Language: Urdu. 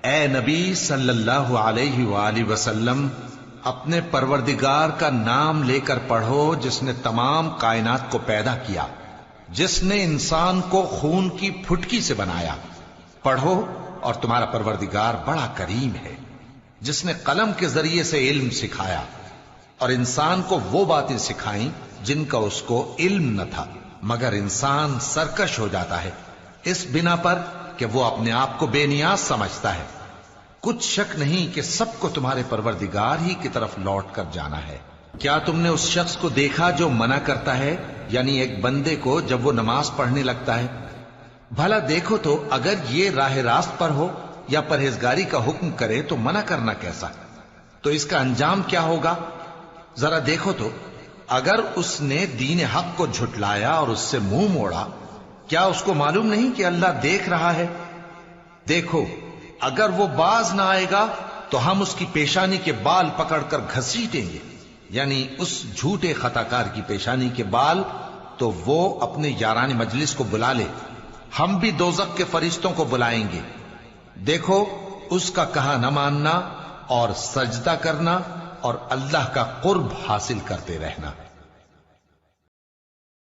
اے نبی صلی اللہ علیہ وآلہ وسلم، اپنے پروردگار کا نام لے کر پڑھو جس نے تمام کائنات کو پیدا کیا، جس نے انسان کو خون کی پھٹکی سے بنایا۔ پڑھو اور تمہارا پروردگار بڑا کریم ہے، جس نے قلم کے ذریعے سے علم سکھایا اور انسان کو وہ باتیں سکھائیں جن کا اس کو علم نہ تھا، مگر انسان سرکش ہو جاتا ہے اس بنا پر کہ وہ اپنے آپ کو بے نیاز سمجھتا ہے۔ کچھ شک نہیں کہ سب کو تمہارے پروردگار ہی کی طرف لوٹ کر جانا ہے۔ کیا تم نے اس شخص کو دیکھا جو منع کرتا ہے، یعنی ایک بندے کو جب وہ نماز پڑھنے لگتا ہے؟ بھلا دیکھو تو اگر یہ راہ راست پر ہو یا پرہیزگاری کا حکم کرے تو منع کرنا کیسا؟ تو اس کا انجام کیا ہوگا؟ ذرا دیکھو تو اگر اس نے دین حق کو جھٹلایا اور اس سے منہ موڑا، کیا اس کو معلوم نہیں کہ اللہ دیکھ رہا ہے؟ دیکھو اگر وہ باز نہ آئے گا تو ہم اس کی پیشانی کے بال پکڑ کر گھسیٹیں گے، یعنی اس جھوٹے خطاکار کی پیشانی کے بال، تو وہ اپنے یاران مجلس کو بلا لے، ہم بھی دوزخ کے فرشتوں کو بلائیں گے۔ دیکھو اس کا کہا نہ ماننا اور سجدہ کرنا اور اللہ کا قرب حاصل کرتے رہنا۔